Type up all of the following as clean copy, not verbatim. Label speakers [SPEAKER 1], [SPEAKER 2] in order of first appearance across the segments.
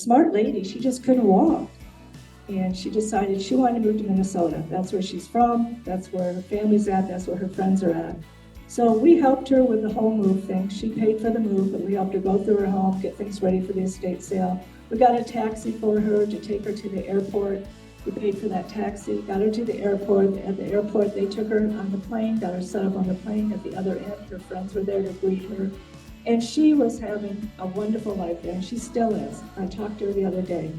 [SPEAKER 1] smart lady, she just couldn't walk. And she decided she wanted to move to Minnesota. That's where she's from, that's where her family's at, that's where her friends are at. So we helped her with the whole move thing. She paid for the move, but we helped her go through her home, get things ready for the estate sale. We got a taxi for her to take her to the airport. We paid for that taxi, got her to the airport. At the airport, they took her on the plane, got her set up on the plane. At the other end, her friends were there to greet her. And she was having a wonderful life there, and she still is. I talked to her the other day.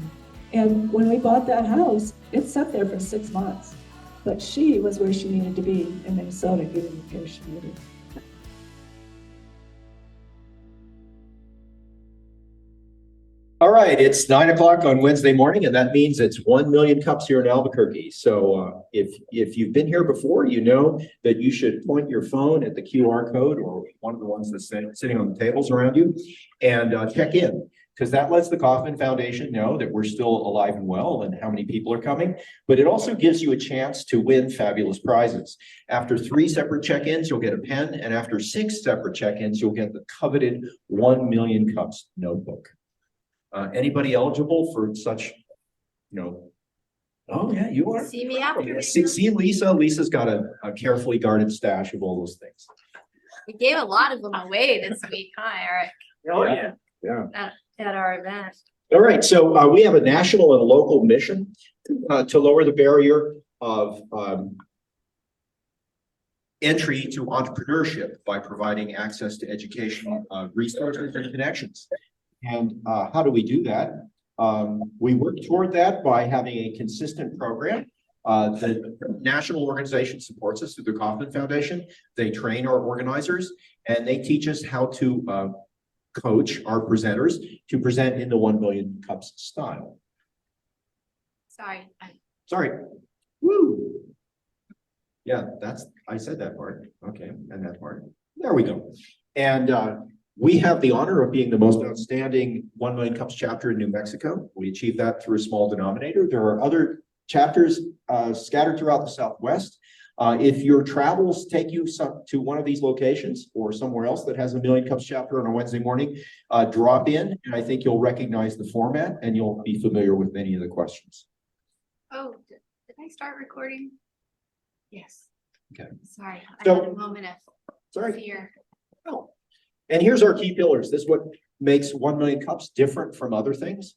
[SPEAKER 1] And when we bought that house, it sat there for 6 months. But she was where she needed to be in Minnesota, getting the care she needed.
[SPEAKER 2] All right, it's 9 o'clock on Wednesday morning, and that means it's 1 million cups here in Albuquerque. So if you've been here before, you know that you should point your phone at the QR code or one of the ones that's sitting on the tables around you and check in, because that lets the Kauffman Foundation know that we're still alive and well and how many people are coming. But it also gives you a chance to win fabulous prizes. After 3 separate check-ins, you'll get a pen, and after 6 separate check-ins, you'll get the coveted 1 million cups notebook. Anybody eligible for such, oh yeah, you are.
[SPEAKER 3] See me after.
[SPEAKER 2] See Lisa. Lisa's got a carefully guarded stash of all those things.
[SPEAKER 3] We gave a lot of them away this week, huh, Eric?
[SPEAKER 2] Oh yeah.
[SPEAKER 3] At our event.
[SPEAKER 2] All right, so we have a national and local mission to lower the barrier of entry to entrepreneurship by providing access to education, resources, and connections. And how do we do that? We work toward that by having a consistent program. The national organization supports us through the Kauffman Foundation. They train our organizers, and they teach us how to coach our presenters to present in the 1 million cups style. Sorry. Woo. Yeah, I said that part. Okay, and that part. There we go. And we have the honor of being the most outstanding 1 million cups chapter in New Mexico. We achieved that through a small denominator. There are other chapters scattered throughout the Southwest. If your travels take you to one of these locations or somewhere else that has a Million Cups chapter on a Wednesday morning, drop in, and I think you'll recognize the format and you'll be familiar with many of the questions.
[SPEAKER 3] Oh, did I start recording? Yes.
[SPEAKER 2] Okay.
[SPEAKER 3] Sorry, I
[SPEAKER 2] So,
[SPEAKER 3] had a moment of fear.
[SPEAKER 2] Oh. And here's our key pillars. This is what makes 1 million cups different from other things.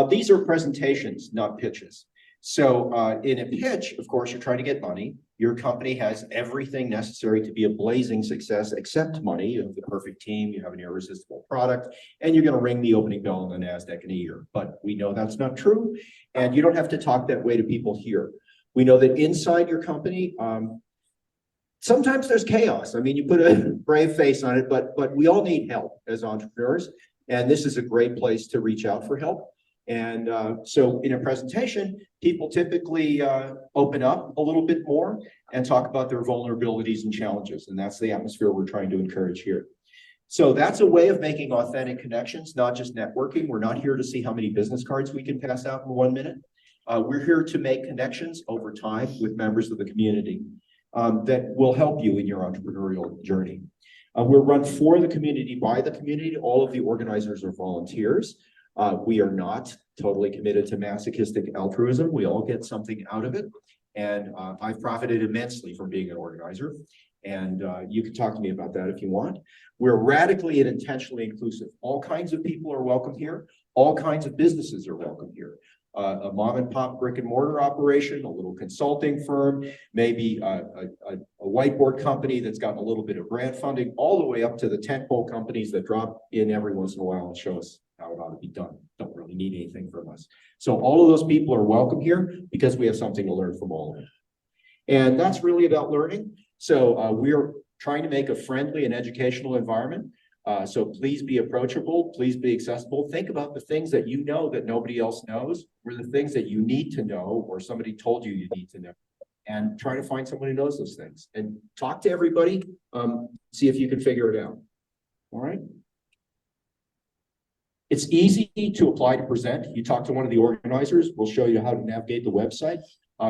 [SPEAKER 2] These are presentations, not pitches. So in a pitch, of course, you're trying to get money. Your company has everything necessary to be a blazing success except money. You have the perfect team, you have an irresistible product, and you're going to ring the opening bell on the NASDAQ in a year. But we know that's not true, and you don't have to talk that way to people here. We know that inside your company, sometimes there's chaos. I mean, you put a brave face on it, but we all need help as entrepreneurs, and this is a great place to reach out for help. And so in a presentation, people typically open up a little bit more and talk about their vulnerabilities and challenges, and that's the atmosphere we're trying to encourage here. So that's a way of making authentic connections, not just networking. We're not here to see how many business cards we can pass out in 1 minute. We're here to make connections over time with members of the community that will help you in your entrepreneurial journey. We're run for the community, by the community. All of the organizers are volunteers. We are not totally committed to masochistic altruism. We all get something out of it. And I've profited immensely from being an organizer. And you can talk to me about that if you want. We're radically and intentionally inclusive. All kinds of people are welcome here. All kinds of businesses are welcome here. A mom and pop brick and mortar operation, a little consulting firm, maybe a whiteboard company that's gotten a little bit of grant funding, all the way up to the tentpole companies that drop in every once in a while and show us how it ought to be done. Don't really need anything from us. So all of those people are welcome here because we have something to learn from all of them. And that's really about learning. So we're trying to make a friendly and educational environment. So please be approachable, please be accessible. Think about the things that you know that nobody else knows, or the things that you need to know, or somebody told you need to know. And try to find someone who knows those things. And talk to everybody, see if you can figure it out. All right? It's easy to apply to present. You talk to one of the organizers, we'll show you how to navigate the website.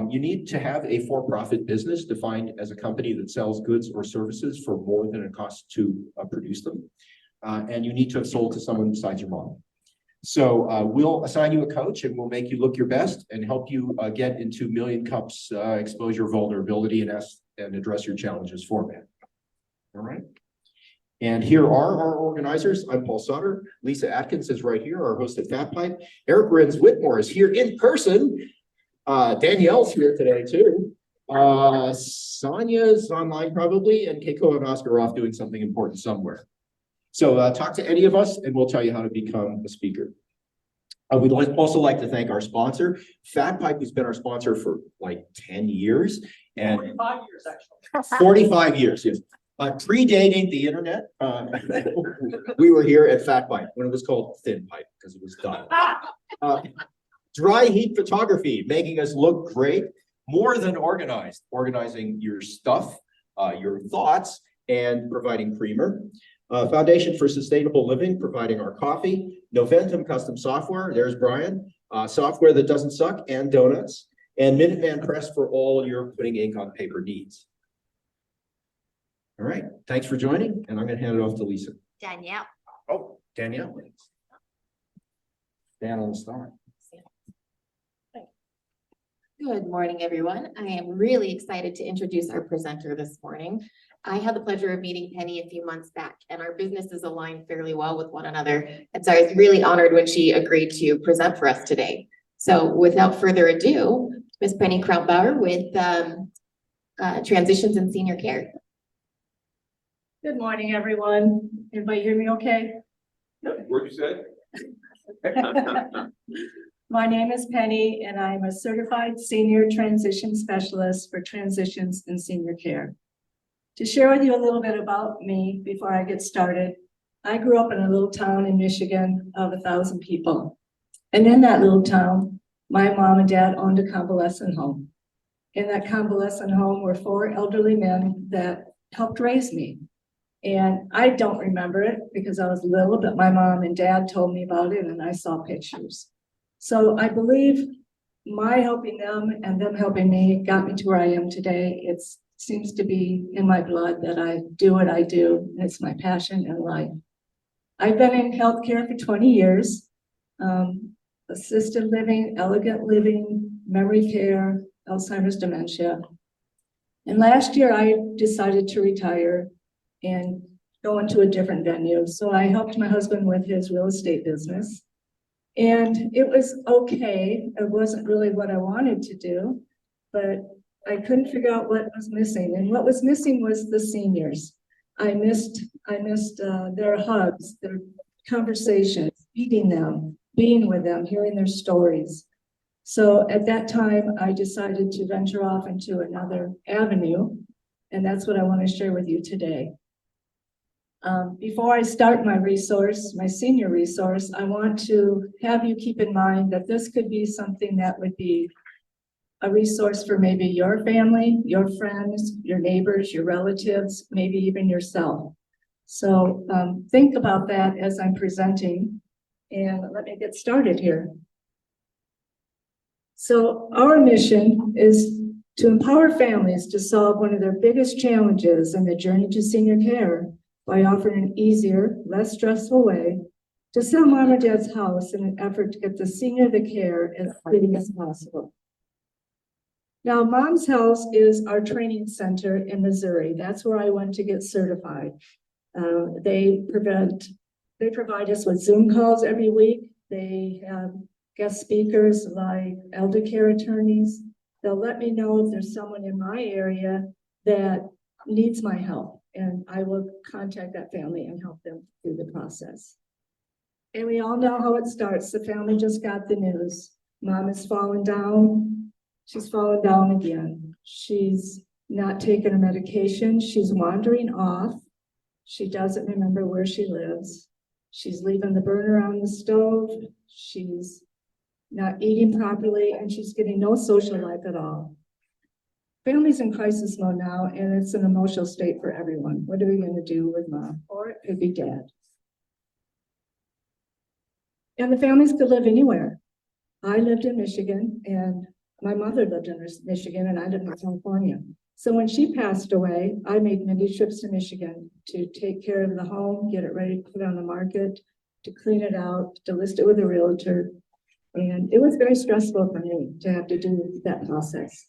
[SPEAKER 2] You need to have a for-profit business defined as a company that sells goods or services for more than it costs to produce them. And you need to have sold to someone besides your mom. So we'll assign you a coach and we'll make you look your best and help you get into Million Cups exposure vulnerability and address your challenges format. All right. And here are our organizers. I'm Paul Sutter. Lisa Atkins is right here, our host at Fat Pipe. Eric Renz Whitmore is here in person. Danielle's here today too. Sonia's online probably, and Keiko and Oscar are off doing something important somewhere. So talk to any of us and we'll tell you how to become a speaker. We'd also like to thank our sponsor, Fat Pipe, who's been our sponsor for like 10 years. And
[SPEAKER 4] 45 years, actually.
[SPEAKER 2] 45 years, yes. Predating the internet, we were here at Fat Pipe when it was called Thin Pipe because it was done. Dry heat photography, making us look great, more than organizing your stuff, your thoughts, and providing creamer. Foundation for Sustainable Living, providing our coffee. Noventum Custom Software, there's Brian. Software that doesn't suck, and donuts. And Minuteman Press for all your putting ink on paper needs. All right, thanks for joining, and I'm going to hand it off to Lisa.
[SPEAKER 3] Danielle.
[SPEAKER 2] Oh, Danielle. Dan on the start.
[SPEAKER 5] Good morning, everyone. I am really excited to introduce our presenter this morning. I had the pleasure of meeting Penny a few months back, and our businesses align fairly well with one another. And so I was really honored when she agreed to present for us today. So without further ado, Ms. Penny Krautbauer with Transitions in Senior Care.
[SPEAKER 1] Good morning, everyone. Everybody hear me okay?
[SPEAKER 4] What'd you say?
[SPEAKER 1] My name is Penny, and I'm a certified senior transition specialist for transitions in senior care. To share with you a little bit about me before I get started, I grew up in a little town in Michigan of 1,000 people. And in that little town, my mom and dad owned a convalescent home. In that convalescent home were 4 elderly men that helped raise me. And I don't remember it because I was little, but my mom and dad told me about it and I saw pictures. So I believe my helping them and them helping me got me to where I am today. It seems to be in my blood that I do what I do. It's my passion in life. I've been in healthcare for 20 years, assisted living, elegant living, memory care, Alzheimer's, dementia. And last year I decided to retire and go into a different venue. So I helped my husband with his real estate business. And it was okay. It wasn't really what I wanted to do, but I couldn't figure out what was missing. And what was missing was the seniors. I missed their hugs, their conversations, meeting them, being with them, hearing their stories. So at that time, I decided to venture off into another avenue. And that's what I want to share with you today. Before I start my resource, my senior resource, I want to have you keep in mind that this could be something that would be a resource for maybe your family, your friends, your neighbors, your relatives, maybe even yourself. So think about that as I'm presenting, and let me get started here. So our mission is to empower families to solve one of their biggest challenges in the journey to senior care by offering an easier, less stressful way to sell mom or dad's house in an effort to get the senior the care as quickly as possible. Now, Mom's House is our training center in Missouri. That's where I went to get certified. They provide us with Zoom calls every week. They have guest speakers like elder care attorneys. They'll let me know if there's someone in my area that needs my help, and I will contact that family and help them through the process. And we all know how it starts. The family just got the news. Mom has fallen down. She's fallen down again. She's not taking her medication. She's wandering off. She doesn't remember where she lives. She's leaving the burner on the stove. She's not eating properly, and she's getting no social life at all. Family's in crisis mode now, and it's an emotional state for everyone. What are we going to do with mom? Or it could be dad. And the families could live anywhere. I lived in Michigan, and my mother lived in Michigan, and I lived in California. So when she passed away, I made many trips to Michigan to take care of the home, get it ready to put on the market. to clean it out, to list it with a realtor. And it was very stressful for me to have to do that process.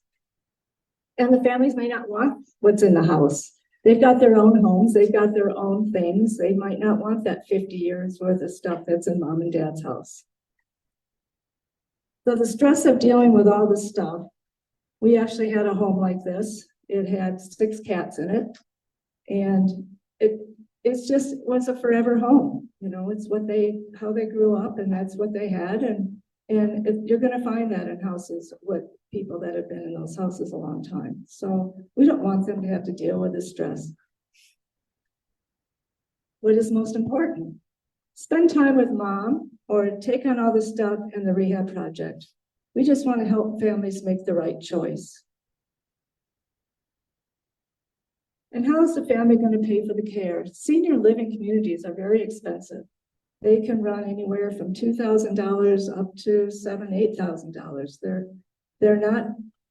[SPEAKER 1] And the families may not want what's in the house. They've got their own homes, they've got their own things. They might not want that 50 years worth of stuff that's in mom and dad's house. So the stress of dealing with all this stuff, we actually had a home like this. It had 6 cats in it. And it's just was a forever home. You know, it's how they grew up, and that's what they had. And you're going to find that in houses with people that have been in those houses a long time. So we don't want them to have to deal with the stress. What is most important? Spend time with mom or take on all the stuff in the rehab project. We just want to help families make the right choice. And how is the family going to pay for the care? Senior living communities are very expensive. They can run anywhere from $2,000 up to $7,000, $8,000. They're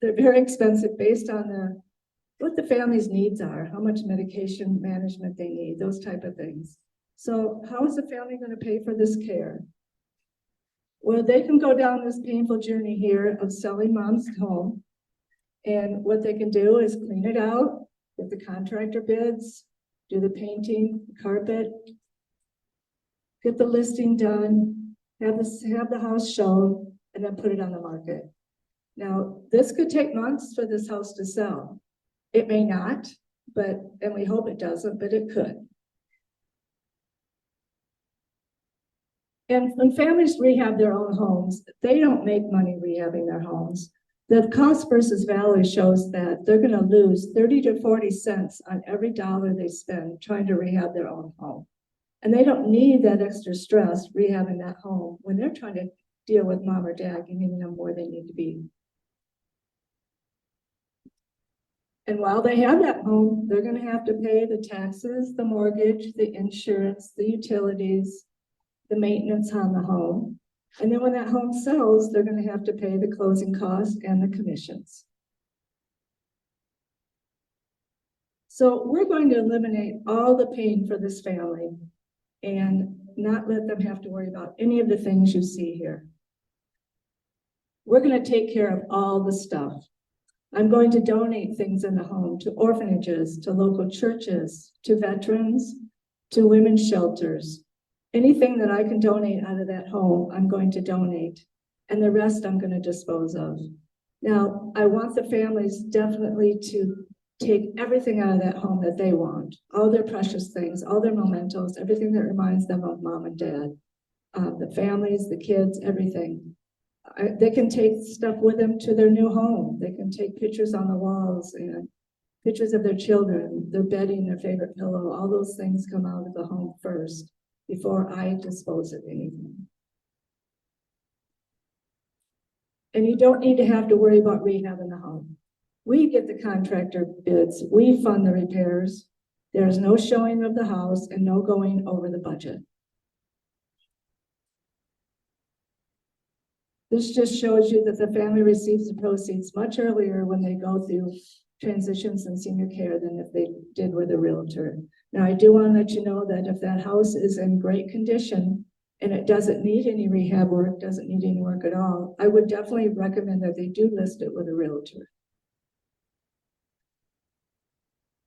[SPEAKER 1] very expensive based on what the family's needs are, how much medication management they need, those type of things. So how is the family going to pay for this care? Well, they can go down this painful journey here of selling mom's home. And what they can do is clean it out, get the contractor bids, do the painting, carpet, get the listing done, have the house shown, and then put it on the market. Now, this could take months for this house to sell. It may not, and we hope it doesn't, but it could. And when families rehab their own homes, they don't make money rehabbing their homes. The cost versus value shows that they're going to lose 30 to 40 cents on every dollar they spend trying to rehab their own home. And they don't need that extra stress rehabbing that home when they're trying to deal with mom or dad giving them where they need to be. And while they have that home, they're going to have to pay the taxes, the mortgage, the insurance, the utilities, the maintenance on the home. And then when that home sells, they're going to have to pay the closing costs and the commissions. So we're going to eliminate all the pain for this family and not let them have to worry about any of the things you see here. We're going to take care of all the stuff. I'm going to donate things in the home to orphanages, to local churches, to veterans, to women's shelters. Anything that I can donate out of that home, I'm going to donate. And the rest I'm going to dispose of. Now, I want the families definitely to take everything out of that home that they want. All their precious things, all their mementos, everything that reminds them of mom and dad. The families, the kids, everything. They can take stuff with them to their new home. They can take pictures on the walls and pictures of their children, their bedding, their favorite pillow. All those things come out of the home first before I dispose of anything. And you don't need to have to worry about rehab in the home. We get the contractor bids. We fund the repairs. There's no showing of the house and no going over the budget. This just shows you that the family receives the proceeds much earlier when they go through transitions in senior care than if they did with a realtor. Now, I do want to let you know that if that house is in great condition and it doesn't need any rehab work, doesn't need any work at all, I would definitely recommend that they do list it with a realtor.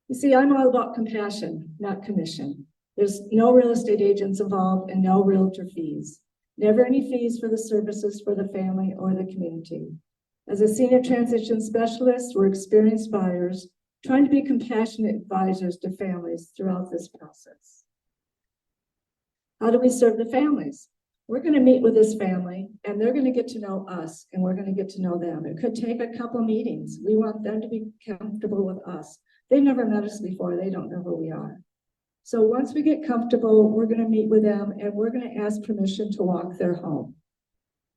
[SPEAKER 1] You see, I'm all about compassion, not commission. There's no real estate agents involved and no realtor fees. Never any fees for the services for the family or the community. As a senior transition specialist, we're experienced buyers trying to be compassionate advisors to families throughout this process. How do we serve the families? We're going to meet with this family and they're going to get to know us and we're going to get to know them. It could take a couple meetings. We want them to be comfortable with us. They've never met us before. They don't know who we are. So once we get comfortable, we're going to meet with them and we're going to ask permission to walk their home.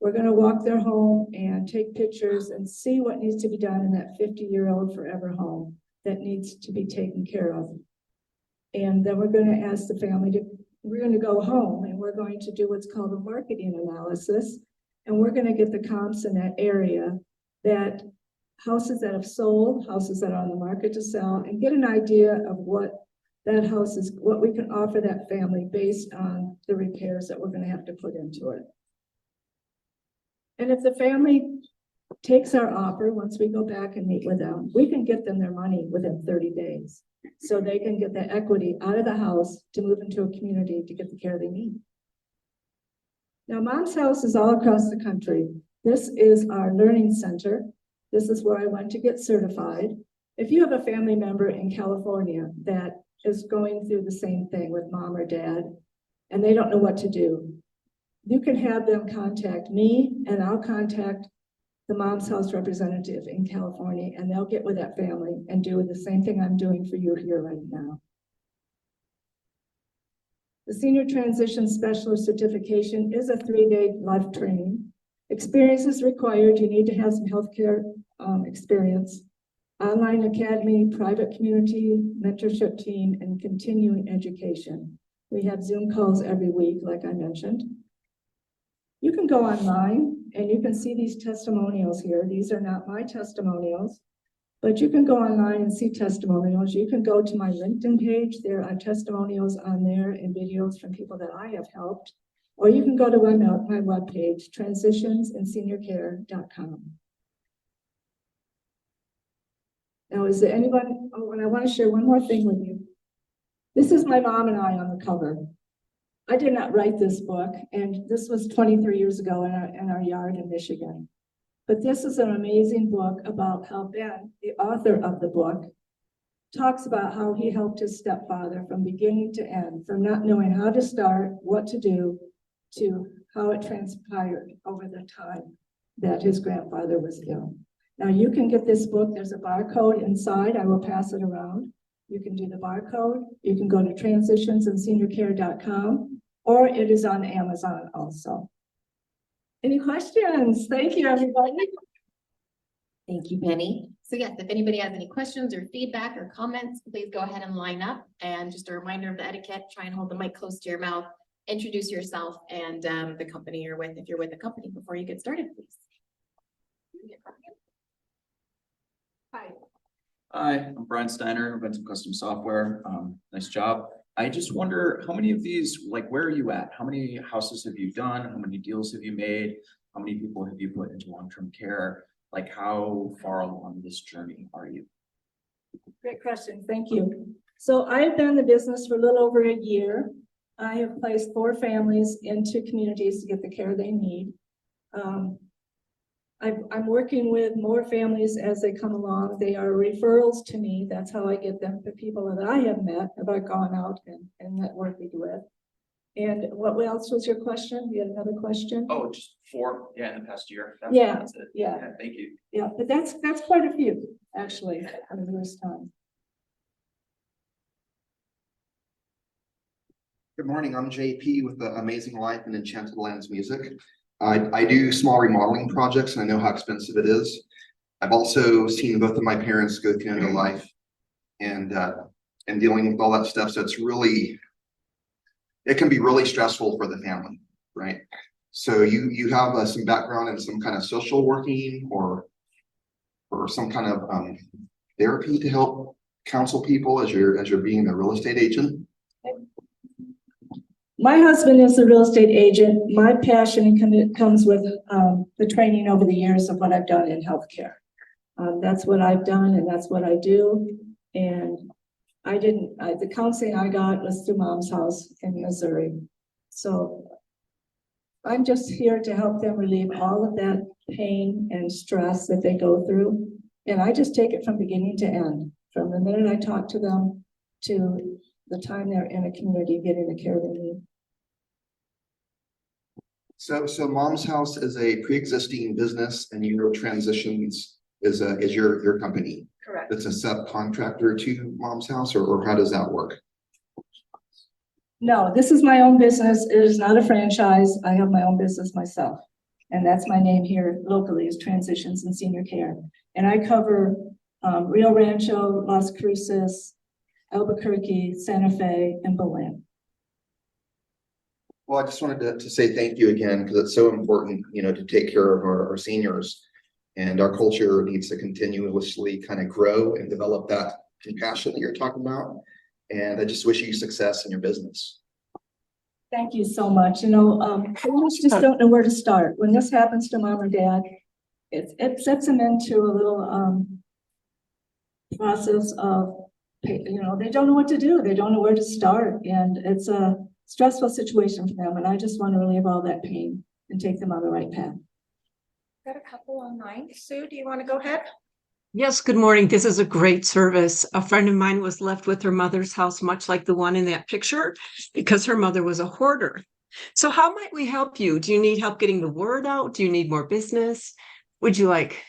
[SPEAKER 1] We're going to walk their home and take pictures and see what needs to be done in that 50-year-old forever home that needs to be taken care of. And then we're going to ask the family we're going to go home and we're going to do what's called a marketing analysis. And we're going to get the comps in that area, that houses that have sold, houses that are on the market to sell, and get an idea of what That house is what we can offer that family based on the repairs that we're gonna have to put into it. And if the family takes our offer, once we go back and meet with them, we can get them their money within 30 days. So they can get the equity out of the house to move into a community to get the care they need. Now, Mom's House is all across the country. This is our learning center. This is where I went to get certified. If you have a family member in California that is going through the same thing with mom or dad, and they don't know what to do, you can have them contact me, and I'll contact the Mom's House representative in California, and they'll get with that family and do the same thing I'm doing for you here right now. The Senior Transition Specialist Certification is a 3-day life training. Experience is required. You need to have some healthcare experience. Online academy, private community, mentorship team, and continuing education. We have Zoom calls every week, like I mentioned. You can go online and you can see these testimonials here. These are not my testimonials, but you can go online and see testimonials. You can go to my LinkedIn page. There are testimonials on there and videos from people that I have helped. Or you can go to my webpage, transitionsandSeniorCare.com. Now, is there anyone, and I want to share one more thing with you. This is my mom and I on the cover. I did not write this book, and this was 23 years ago in our yard in Michigan. But this is an amazing book about how Ben, the author of the book, talks about how he helped his stepfather from beginning to end, from not knowing how to start, what to do, to how it transpired over the time that his grandfather was ill. Now you can get this book. There's a barcode inside. I will pass it around. You can do the barcode. You can go to transitionsandSeniorCare.com, or it is on Amazon also. Any questions? Thank you, everybody.
[SPEAKER 5] Thank you, Penny. So yes, if anybody has any questions or feedback or comments, please go ahead and line up. And just a reminder of the etiquette, try and hold the mic close to your mouth, introduce yourself and the company you're with, if you're with a company, before you get started, please. Hi.
[SPEAKER 6] Hi, I'm Brian Steiner, Inventum Custom Software. Nice job. I just wonder, how many of these, like, where are you at? How many houses have you done? How many deals have you made? How many people have you put into long-term care? Like, how far along this journey are you?
[SPEAKER 1] Great question. Thank you. So I've been in the business for a little over a year. I have placed 4 families into communities to get the care they need. I'm working with more families as they come along. They are referrals to me. That's how I get them, the people that I have met, have I gone out and networking with. And what else was your question? You had another question?
[SPEAKER 6] Oh, just 4, yeah, in the past year. That's it.
[SPEAKER 1] Yeah.
[SPEAKER 6] Thank you.
[SPEAKER 1] Yeah, but that's quite a few, actually, over this time.
[SPEAKER 7] Good morning, I'm JP with the Amazing Life and Enchanted Lands Music. I do small remodeling projects and I know how expensive it is. I've also seen both of my parents go through end of life and dealing with all that stuff. So it can be really stressful for the family, right? So you have some background in some kind of social working or some kind of therapy to help counsel people as you're being a real estate agent.
[SPEAKER 1] My husband is a real estate agent. My passion comes with the training over the years of what I've done in healthcare. That's what I've done and that's what I do. And the counseling I got was through Mom's House in Missouri. So I'm just here to help them relieve all of that pain and stress that they go through. And I just take it from beginning to end, from the minute I talk to them to the time they're in a community getting the care they need.
[SPEAKER 7] So Mom's House is a pre-existing business and Euro Transitions is your company.
[SPEAKER 1] Correct.
[SPEAKER 7] It's a subcontractor to Mom's House or how does that work?
[SPEAKER 1] No, this is my own business. It is not a franchise. I have my own business myself. And that's my name here locally is Transitions and Senior Care. And I cover Rio Rancho, Las Cruces, Albuquerque, Santa Fe, and Belen.
[SPEAKER 7] Well, I just wanted to say thank you again because it's so important, to take care of our seniors, and our culture needs to continuously kind of grow and develop that compassion that you're talking about. And I just wish you success in your business.
[SPEAKER 1] Thank you so much. Parents just don't know where to start. When this happens to mom or dad, it sets them into a little, process of, they don't know what to do. They don't know where to start. And it's a stressful situation for them. And I just want to relieve all that pain and take them on the right path.
[SPEAKER 3] Got a couple online. Sue, do you want to go ahead?
[SPEAKER 8] Yes, good morning. This is a great service. A friend of mine was left with her mother's house, much like the one in that picture, because her mother was a hoarder. So how might we help you? Do you need help getting the word out? Do you need more business? Would you like,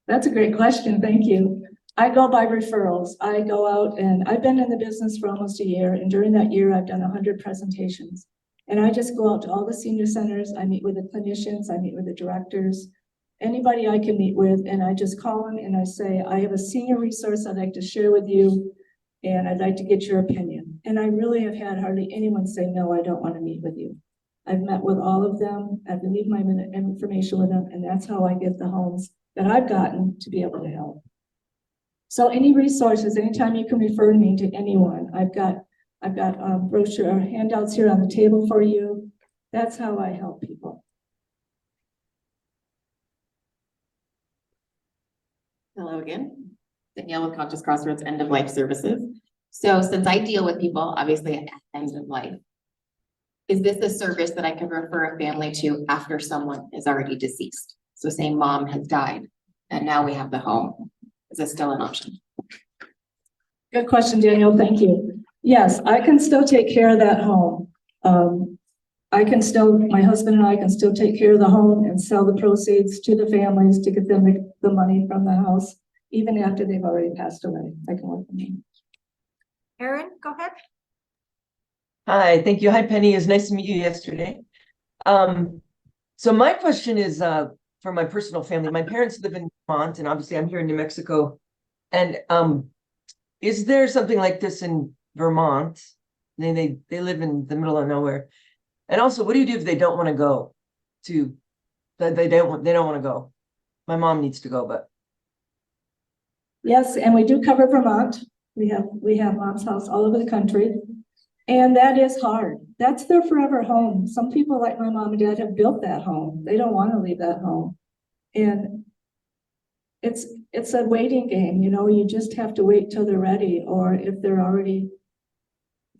[SPEAKER 1] That's a great question. Thank you. I go by referrals. I go out and I've been in the business for almost a year. And during that year, I've done 100 presentations. And I just go out to all the senior centers. I meet with the clinicians. I meet with the directors, anybody I can meet with. And I just call them and I say, I have a senior resource I'd like to share with you. And I'd like to get your opinion. And I really have had hardly anyone say, no, I don't want to meet with you. I've met with all of them. I've leave my information with them. And that's how I get the homes that I've gotten to be able to help. So any resources, anytime you can refer me to anyone, I've got brochure handouts here on the table for you. That's how I help people.
[SPEAKER 5] Hello again. Danielle with Conscious Crossroads End of Life Services. So since I deal with people, obviously at end of life, is this a service that I could refer a family to after someone is already deceased? So say mom has died and now we have the home. Is this still an option?
[SPEAKER 1] Good question, Daniel. Thank you. Yes, I can still take care of that home. My husband and I can still take care of the home and sell the proceeds to the families to get them the money from the house, even after they've already passed away. I can work with them.
[SPEAKER 3] Erin, go ahead.
[SPEAKER 9] Hi, thank you. Hi, Penny. It was nice to meet you yesterday. So my question is for my personal family. My parents live in Vermont, and obviously I'm here in New Mexico. And is there something like this in Vermont? They live in the middle of nowhere. And also, what do you do if they don't want to go to? They don't want to go. My mom needs to go, but
[SPEAKER 1] Yes, and we do cover Vermont. We have mom's house all over the country. And that is hard. That's their forever home. Some people like my mom and dad have built that home. They don't want to leave that home. And it's a waiting game, you just have to wait till they're ready. Or if they're already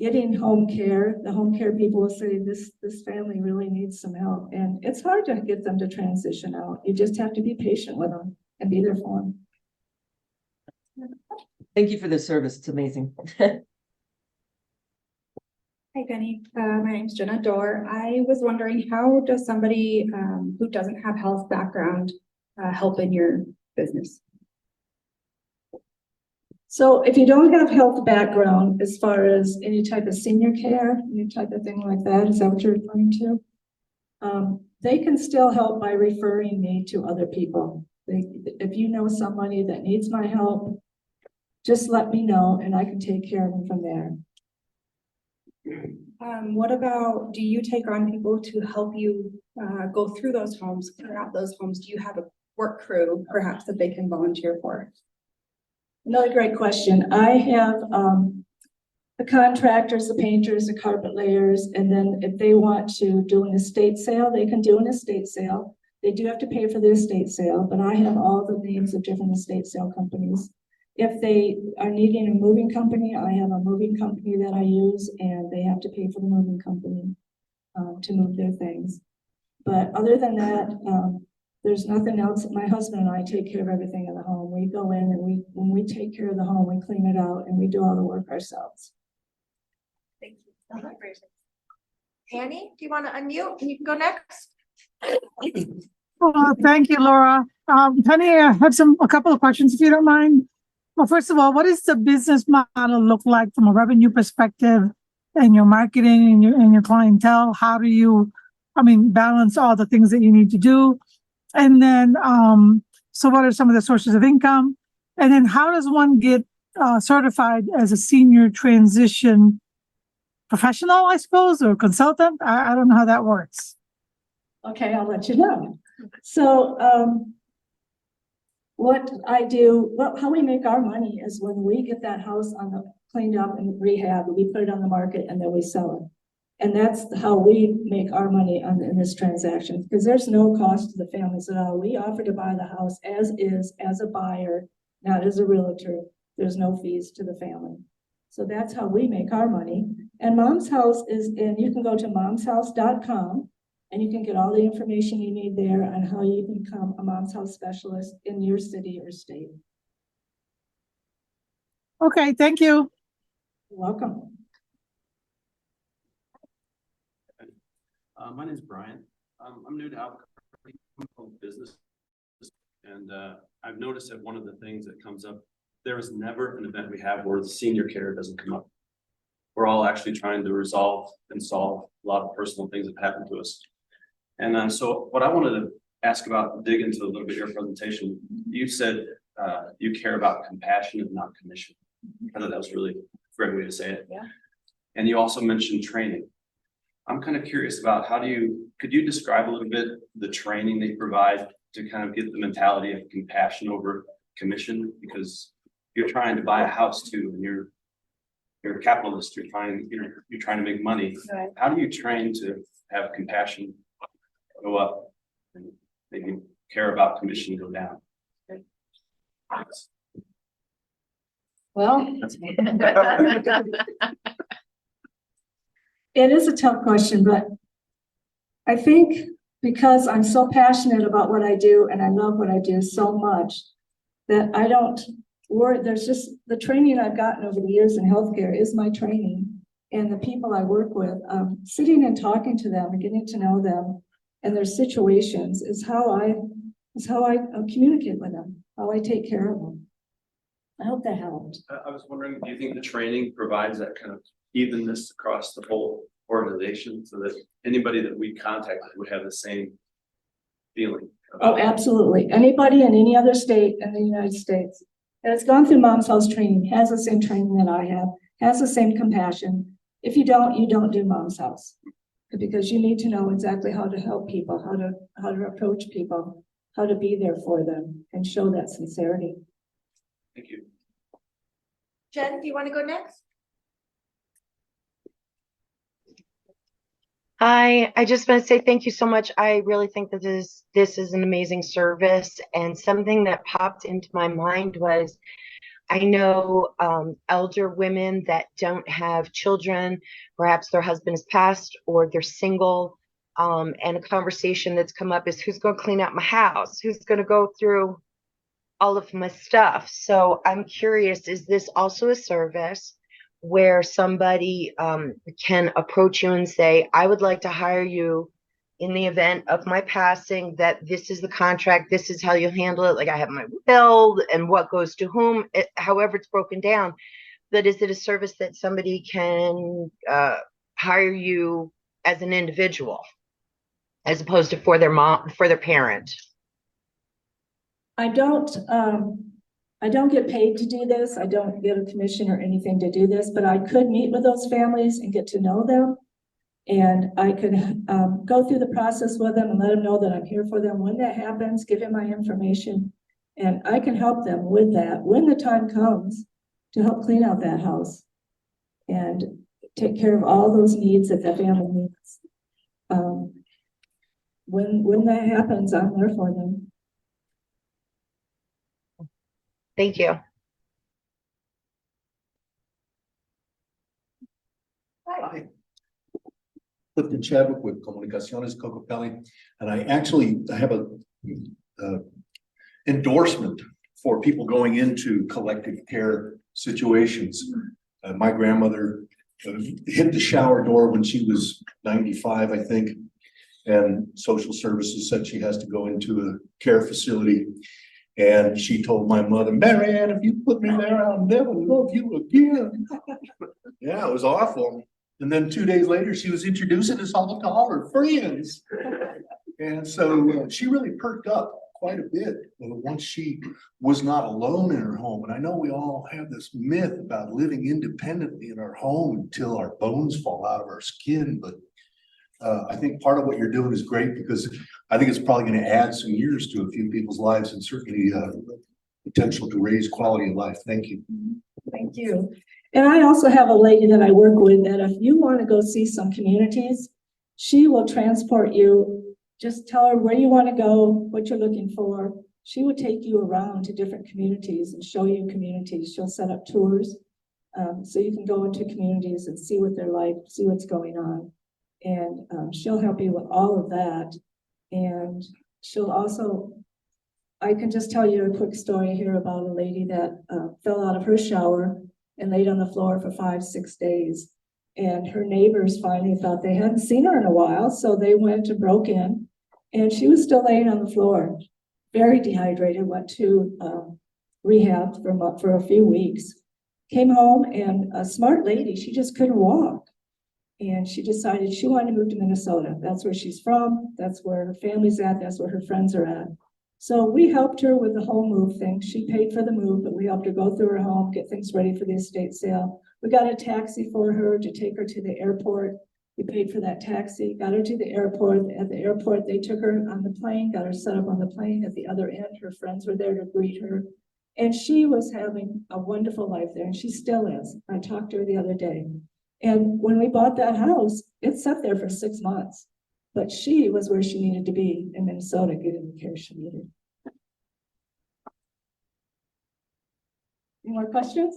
[SPEAKER 1] getting home care, the home care people will say, this family really needs some help. And it's hard to get them to transition out. You just have to be patient with them and be there for them.
[SPEAKER 9] thank you for this service. It's amazing.
[SPEAKER 10] Hi, Penny. My name's Jenna Dorr. I was wondering, how does somebody who doesn't have health background help in your business?
[SPEAKER 1] So if you don't have health background, as far as any type of senior care, any type of thing like that, is that what you're referring to? They can still help by referring me to other people. If you know somebody that needs my help, just let me know and I can take care of them from there.
[SPEAKER 10] What about, do you take on people to help you go through those homes, clear out those homes? Do you have a work crew perhaps that they can volunteer for?
[SPEAKER 1] Another great question. I have the contractors, the painters, the carpet layers, and then if they want to do an estate sale, they can do an estate sale. They do have to pay for the estate sale, but I have all the names of different estate sale companies. If they are needing a moving company, I have a moving company that I use, and they have to pay for the moving company to move their things. But other than that, there's nothing else. My husband and I take care of everything in the home. We go in and when we take care of the home, we clean it out and we do all the work ourselves.
[SPEAKER 3] Thank you. Annie, do you want to unmute? You can go next.
[SPEAKER 11] Thank you, Laura. Penny, I have a couple of questions, if you don't mind. Well, first of all, what does the business model look like from a revenue perspective and your marketing and your clientele? How do you, balance all the things that you need to do? And then, so what are some of the sources of income? And then how does one get certified as a senior transition professional, I suppose, or consultant? I don't know how that works.
[SPEAKER 1] Okay, I'll let you know. So what I do, how we make our money is when we get that house cleaned up and rehab, we put it on the market and then we sell it. And that's how we make our money in this transaction, because there's no cost to the families at all. We offer to buy the house as is, as a buyer, not as a realtor. There's no fees to the family. So that's how we make our money. And Mom's House you can go to momshouse.com and you can get all the information you need there on how you can become a Mom's House specialist in your city or state.
[SPEAKER 11] Okay, thank you.
[SPEAKER 1] You're welcome.
[SPEAKER 12] My name is Brian. I'm new to Albuquerque, business. And I've noticed that one of the things that comes up, there is never an event we have where the senior care doesn't come up. We're all actually trying to resolve and solve a lot of personal things that happen to us. And so what I wanted to ask about, dig into a little bit of your presentation, you said you care about compassion and not commission. I thought that was really a great way to say it.
[SPEAKER 3] Yeah.
[SPEAKER 12] And you also mentioned training. I'm kind of curious about could you describe a little bit the training that you provide to kind of get the mentality of compassion over commission? Because you're trying to buy a house too, and you're a capitalist, you're trying to make money.
[SPEAKER 3] Right.
[SPEAKER 12] How do you train to have compassion go up and maybe care about commission go down?
[SPEAKER 1] Well, it is a tough question, but I think because I'm so passionate about what I do and I love what I do so much that I don't worry. There's just the training I've gotten over the years in healthcare is my training, and the people I work with, sitting and talking to them and getting to know them and their situations is how I communicate with them, how I take care of them. I hope that helped.
[SPEAKER 12] I was wondering, do you think the training provides that kind of evenness across the whole organization so that anybody that we contacted would have the same feeling?
[SPEAKER 1] Oh, absolutely. Anybody in any other state in the United States that has gone through Mom's House training has the same training that I have, has the same compassion. If you don't do Mom's House, because you need to know exactly how to help people, how to approach people, how to be there for them and show that sincerity.
[SPEAKER 12] Thank you.
[SPEAKER 3] Jen, do you want to go next?
[SPEAKER 13] Hi, I just want to say thank you so much. I really think that this is an amazing service, and something that popped into my mind was I know elder women that don't have children, perhaps their husband has passed or they're single, and a conversation that's come up is who's going to clean out my house? Who's going to go through all of my stuff? So I'm curious, is this also a service where somebody can approach you and say, I would like to hire you in the event of my passing, that this is the contract, this is how you handle it, like I have my will and what goes to whom, however it's broken down, but is it a service that somebody can hire you as an individual as opposed to for their mom, for their parent?
[SPEAKER 1] I don't get paid to do this. I don't get a commission or anything to do this, but I could meet with those families and get to know them. And I could go through the process with them and let them know that I'm here for them. When that happens, give them my information. And I can help them with that when the time comes to help clean out that house and take care of all those needs that the family needs. When that happens, I'm there for them.
[SPEAKER 13] Thank you.
[SPEAKER 14] Hi. Clifton Chadwick with Comunicaciones Cocopelli, and I have a endorsement for people going into collective care situations. My grandmother hit the shower door when she was 95, I think, and social services said she has to go into a care facility. And she told my mother, Marianne, if you put me there, I'll never love you again. Yeah, it was awful. And then 2 days later, she was introducing us all to all her friends. And so she really perked up quite a bit once she was not alone in her home. And I know we all have this myth about living independently in our home until our bones fall out of our skin. But I think part of what you're doing is great because I think it's probably gonna add some years to a few people's lives and certainly potential to raise quality of life. Thank you.
[SPEAKER 1] Thank you. And I also have a lady that I work with that if you want to go see some communities, she will transport you. Just tell her where you want to go, what you're looking for. She will take you around to different communities and show you communities. She'll set up tours. So you can go into communities and see what they're like, see what's going on. And she'll help you with all of that. And she'll also, I can just tell you a quick story here about a lady that fell out of her shower and laid on the floor for 5-6 days. And her neighbors finally thought they hadn't seen her in a while, so they went and broke in, and she was still laying on the floor, very dehydrated, went to rehab for a few weeks, came home, and a smart lady, she just couldn't walk. And she decided she wanted to move to Minnesota. That's where she's from, that's where her family's at, that's where her friends are at. So we helped her with the whole move thing. She paid for the move, but we helped her go through her home, get things ready for the estate sale. We got a taxi for her to take her to the airport. We paid for that taxi, got her to the airport. At the airport, they took her on the plane, got her set up on the plane. At the other end, her friends were there to greet her. And she was having a wonderful life there, and she still is. I talked to her the other day. And when we bought that house, it sat there for 6 months. But she was where she needed to be in Minnesota, getting the care she needed. Any more questions?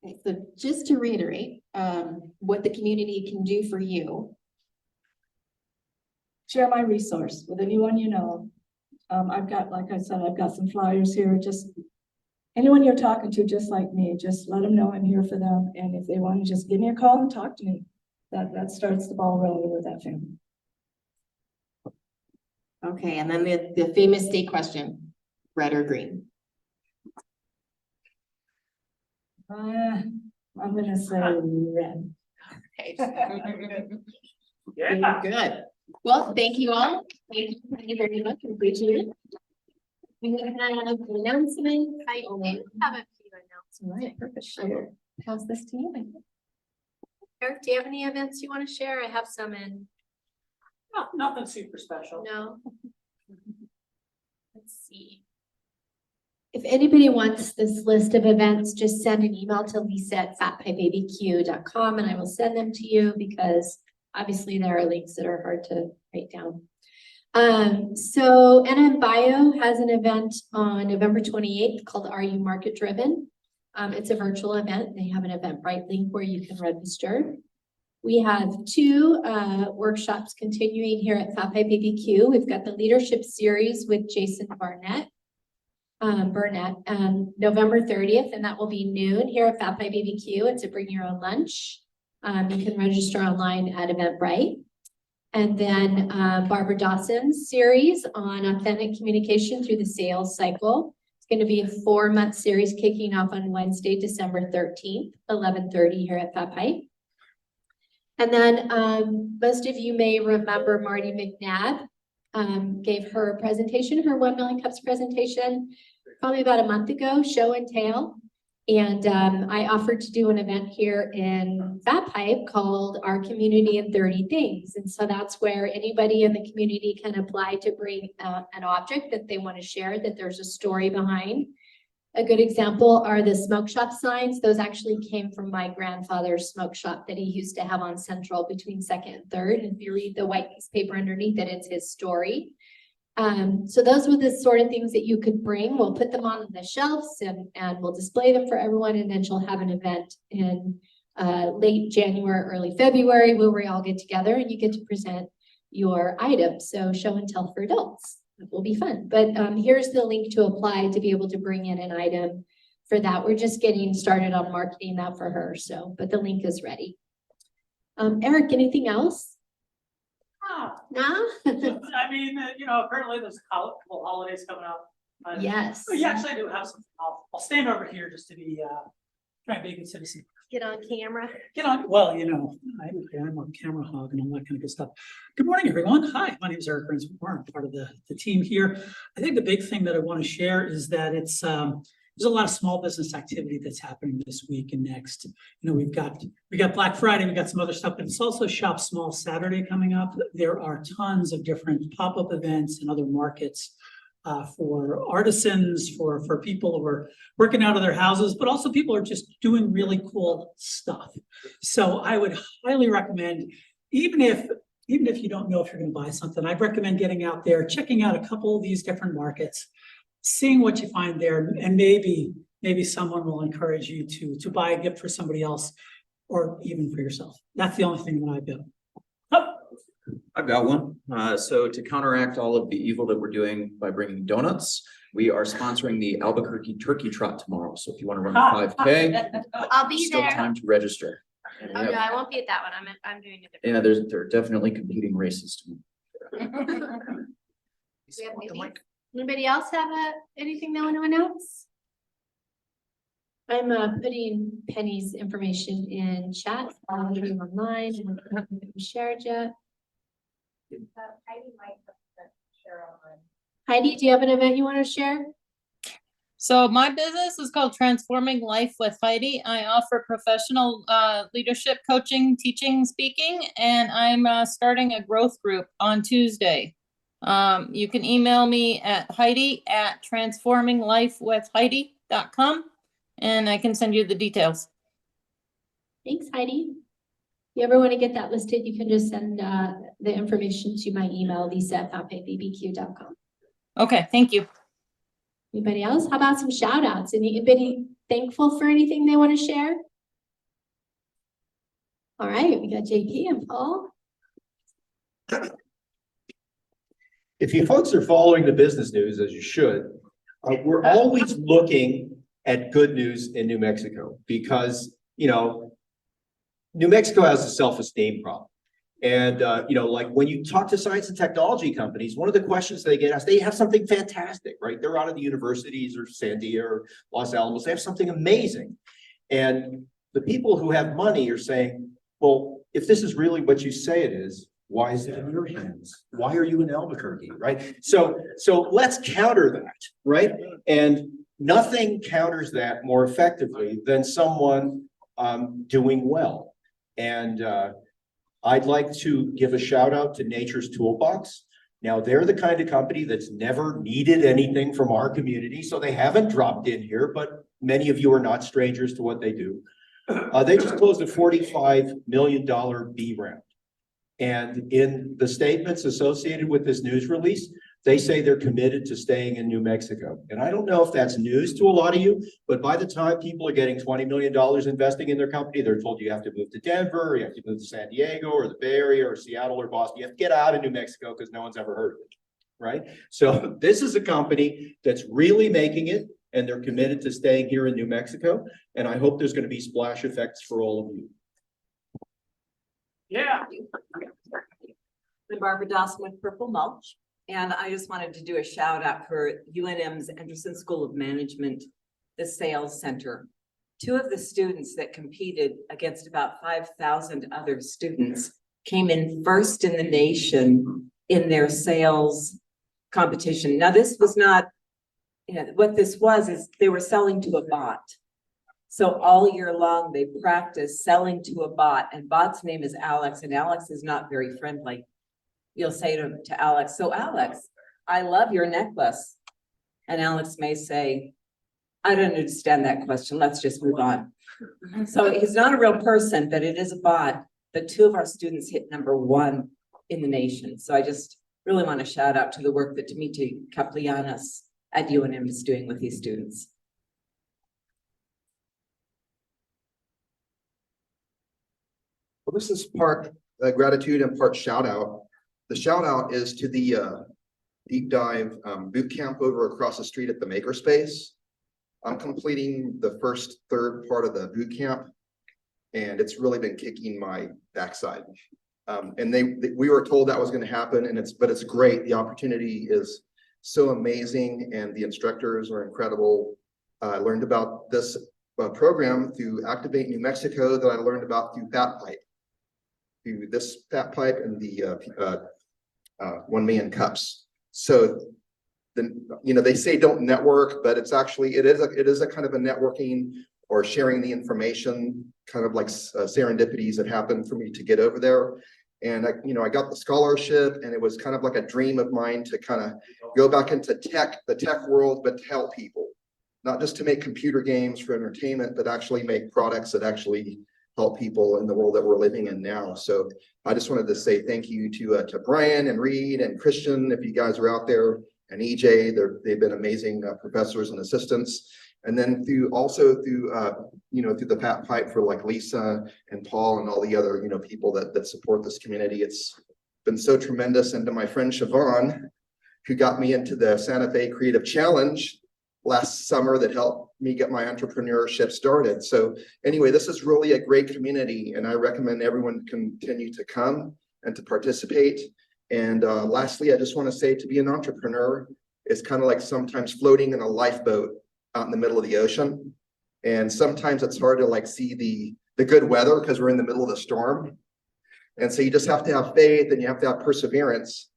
[SPEAKER 5] Okay, so just to reiterate, what the community can do for you.
[SPEAKER 1] Share my resource with anyone you know. I've got, like I said, I've got some flyers here. Just anyone you're talking to, just like me, just let them know I'm here for them. And if they want to just give me a call and talk to me, that starts the ball rolling with that family.
[SPEAKER 5] Okay, and then the famous state question, red or green?
[SPEAKER 1] I'm gonna say red.
[SPEAKER 5] Okay. Very good. Well, thank you all. Thank you very much. Appreciate it. We have an announcement. I only have a few announcements. All right, perfect. Sure. Pass this to you.
[SPEAKER 3] Eric, do you have any events you want to share? I have some in.
[SPEAKER 15] Nothing super special.
[SPEAKER 3] No. Let's see. If anybody wants this list of events, just send an email to lisa@fatpiebabyq.com and I will send them to you because obviously there are links that are hard to write down. So NM Bio has an event on November 28th called Are You Market Driven? It's a virtual event. They have an Eventbrite link where you can register. We have 2 workshops continuing here at Fat Pie BBQ. We've got the leadership series with Jason Burnett, November 30th, and that will be noon here at Fat Pie BBQ. It's a bring your own lunch. You can register online at Eventbrite. And then Barbara Dawson's series on authentic communication through the sales cycle. It's going to be a 4-month series kicking off on Wednesday, December 13th, 11:30 here at Fat Pie. And then most of you may remember Marty McNabb gave her presentation, her 1 Million Cups presentation, probably about a month ago, show and tell. And I offered to do an event here in Fat Pipe called Our Community in 30 Things. And so that's where anybody in the community can apply to bring an object that they want to share, that there's a story behind. A good example are the smoke shop signs. Those actually came from my grandfather's smoke shop that he used to have on Central between 2nd and 3rd. And if you read the white piece of paper underneath it, it's his story. So those were the sort of things that you could bring. We'll put them on the shelves and we'll display them for everyone. And then she'll have an event in late January, early February, where we all get together and you get to present your items. So show and tell for adults. It will be fun. But here's the link to apply to be able to bring in an item for that. We're just getting started on marketing that for her. So, but the link is ready. Eric, anything else? No?
[SPEAKER 15] I mean, apparently there's a couple holidays coming up.
[SPEAKER 3] Yes.
[SPEAKER 15] Yeah, actually I do have something. I'll stand over here just to be try and be a good citizen.
[SPEAKER 3] Get on camera.
[SPEAKER 15] Get on, well, I'm a camera hog and all that kind of good stuff. Good morning, everyone. Hi, my name is Eric Brinsmore. I'm part of the team here. I think the big thing that I want to share is that it's there's a lot of small business activity that's happening this week and next. We've got Black Friday, we've got some other stuff, but it's also Shop Small Saturday coming up. There are tons of different pop-up events and other markets for artisans, for people who are working out of their houses, but also people are just doing really cool stuff. So I would highly recommend, even if you don't know if you're going to buy something, I'd recommend getting out there, checking out a couple of these different markets, seeing what you find there, and maybe someone will encourage you to buy a gift for somebody else or even for yourself. That's the only thing that I've done.
[SPEAKER 6] I've got one. So to counteract all of the evil that we're doing by bringing donuts, we are sponsoring the Albuquerque Turkey Trot tomorrow. So if you want to run a 5K,
[SPEAKER 3] I'll be
[SPEAKER 6] still
[SPEAKER 3] there.
[SPEAKER 6] time to register. And we
[SPEAKER 3] Oh, no,
[SPEAKER 6] have-
[SPEAKER 3] I won't be at that one. I'm doing it.
[SPEAKER 6] yeah, there are definitely competing races.
[SPEAKER 3] Do we have anybody else have anything they want to announce? I'm putting Penny's information in chat. I'll leave you online and I haven't shared yet. Heidi, do you have an event you want to share?
[SPEAKER 16] So my business is called Transforming Life with Heidi. I offer professional leadership coaching, teaching, speaking, and I'm starting a growth group on Tuesday. You can email me at heidi@transforminglifewithheidi.com and I can send you the details.
[SPEAKER 3] Thanks, Heidi. If you ever want to get that listed, you can just send the information to my email, lisa@fountainbbq.com.
[SPEAKER 16] Okay, thank you.
[SPEAKER 3] Anybody else? How about some shout outs? Anybody thankful for anything they want to share? All right, we got JP and Paul.
[SPEAKER 2] If you folks are following the business news, as you should, we're always looking at good news in New Mexico because, New Mexico has a self-esteem problem. And, like when you talk to science and technology companies, one of the questions they get asked, they have something fantastic, right? They're out of the universities or Sandia or Los Alamos. They have something amazing. And the people who have money are saying, well, if this is really what you say it is, why is it in your hands? Why are you in Albuquerque, right? So let's counter that, right? And nothing counters that more effectively than someone doing well. And I'd like to give a shout out to Nature's Toolbox. Now, they're the kind of company that's never needed anything from our community, so they haven't dropped in here, but many of you are not strangers to what they do. They just closed a $45 million B round. And in the statements associated with this news release, they say they're committed to staying in New Mexico. And I don't know if that's news to a lot of you, but by the time people are getting $20 million investing in their company, they're told you have to move to Denver, or you have to move to San Diego or the Bay Area or Seattle or Boston. You have to get out of New Mexico because no one's ever heard of it, right? So this is a company that's really making it, and they're committed to staying here in New Mexico. And I hope there's going to be splash effects for all of you.
[SPEAKER 15] Yeah.
[SPEAKER 17] I'm Barbara Dawson with Purple Mulch, and I just wanted to do a shout out for UNM's Anderson School of Management, the sales center. Two of the students that competed against about 5,000 other students came in first in the nation in their sales competition. Now, this was not, what this was is they were selling to a bot. So all year long, they practice selling to a bot, and bot's name is Alex, and Alex is not very friendly. You'll say to Alex, so Alex, I love your necklace. And Alex may say, I don't understand that question. Let's just move on. So he's not a real person, but it is a bot. But two of our students hit #1 in the nation. So I just really want to shout out to the work that Dimitri Kaplianis at UNM is doing with these students.
[SPEAKER 7] Well, this is part gratitude and part shout out. The shout out is to the deep dive boot camp over across the street at the Makerspace. I'm completing the third part of the boot camp, and it's really been kicking my backside. And we were told that was going to happen, and it's great. The opportunity is so amazing, and the instructors are incredible. I learned about this program through Activate New Mexico that I learned about through Fat Pipe. Through this Fat Pipe and the 1 Million Cups. So then, they say don't network, but it's actually, it is a kind of a networking or sharing the information, kind of like serendipities that happened for me to get over there. And I got the scholarship, and it was kind of like a dream of mine to kind of go back into the tech world, but to help people, not just to make computer games for entertainment, but actually make products that actually help people in the world that we're living in now. So I just wanted to say thank you to Brian and Reed and Christian, if you guys are out there, and EJ. They've been amazing professors and assistants. And then through the Fat Pipe for like Lisa and Paul and all the other people that support this community. It's been so tremendous. And to my friend Siobhan, who got me into the Santa Fe Creative Challenge last summer, that helped me get my entrepreneurship started. So anyway, this is really a great community, and I recommend everyone continue to come and to participate. And lastly, I just want to say, to be an entrepreneur is kind of like sometimes floating in a lifeboat out in the middle of the ocean. And sometimes it's hard to like see the good weather because we're in the middle of the storm. And so you just have to have faith, and you have to have perseverance,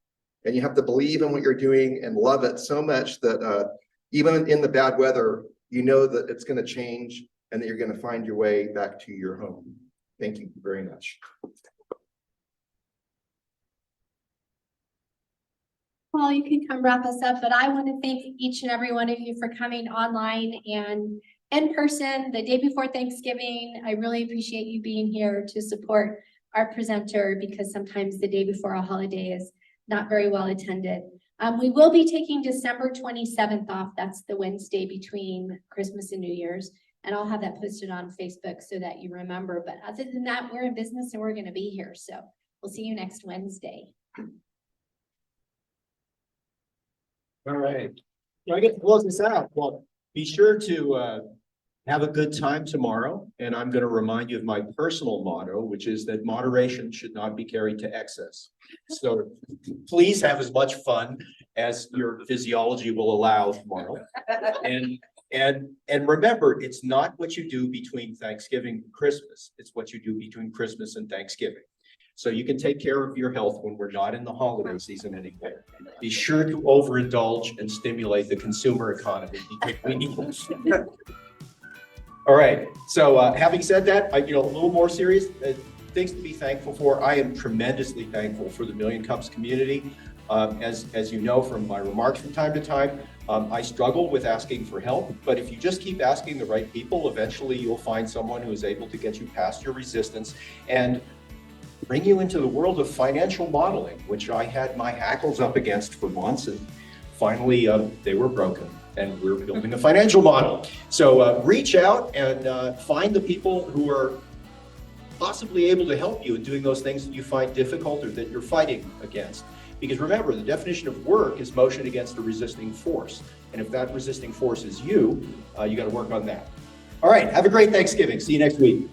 [SPEAKER 7] and you have to believe in what you're doing and love it so much that even in the bad weather, that it's going to change and that you're going to find your way back to your home. Thank you very much.
[SPEAKER 3] Paul, you can come wrap us up, but I want to thank each and every one of you for coming online and in person the day before Thanksgiving. I really appreciate you being here to support our presenter, because sometimes the day before a holiday is not very well attended. We will be taking December 27th off. That's the Wednesday between Christmas and New Year's. And I'll have that posted on Facebook so that you remember. But other than that, we're in business and we're going to be here. So we'll see you next Wednesday.
[SPEAKER 2] All right. I get to close this out. Well, be sure to have a good time tomorrow. And I'm going to remind you of my personal motto, which is that moderation should not be carried to excess. So please have as much fun as your physiology will allow tomorrow. And remember, it's not what you do between Thanksgiving and Christmas. It's what you do between Christmas and Thanksgiving. So you can take care of your health when we're not in the holiday season anymore. Be sure to overindulge and stimulate the consumer economy, because we need it. All right. So having said that, a little more serious, things to be thankful for. I am tremendously thankful for the Million Cups community. As you know from my remarks from time to time, I struggle with asking for help, but if you just keep asking the right people, eventually you'll find someone who is able to get you past your resistance and bring you into the world of financial modeling, which I had my hackles up against for months, and finally they were broken, and we're building a financial model. So reach out and find the people who are possibly able to help you in doing those things that you find difficult or that you're fighting against. Because remember, the definition of work is motion against a resisting force. And if that resisting force is you, you got to work on that. All right, have a great Thanksgiving. See you next week.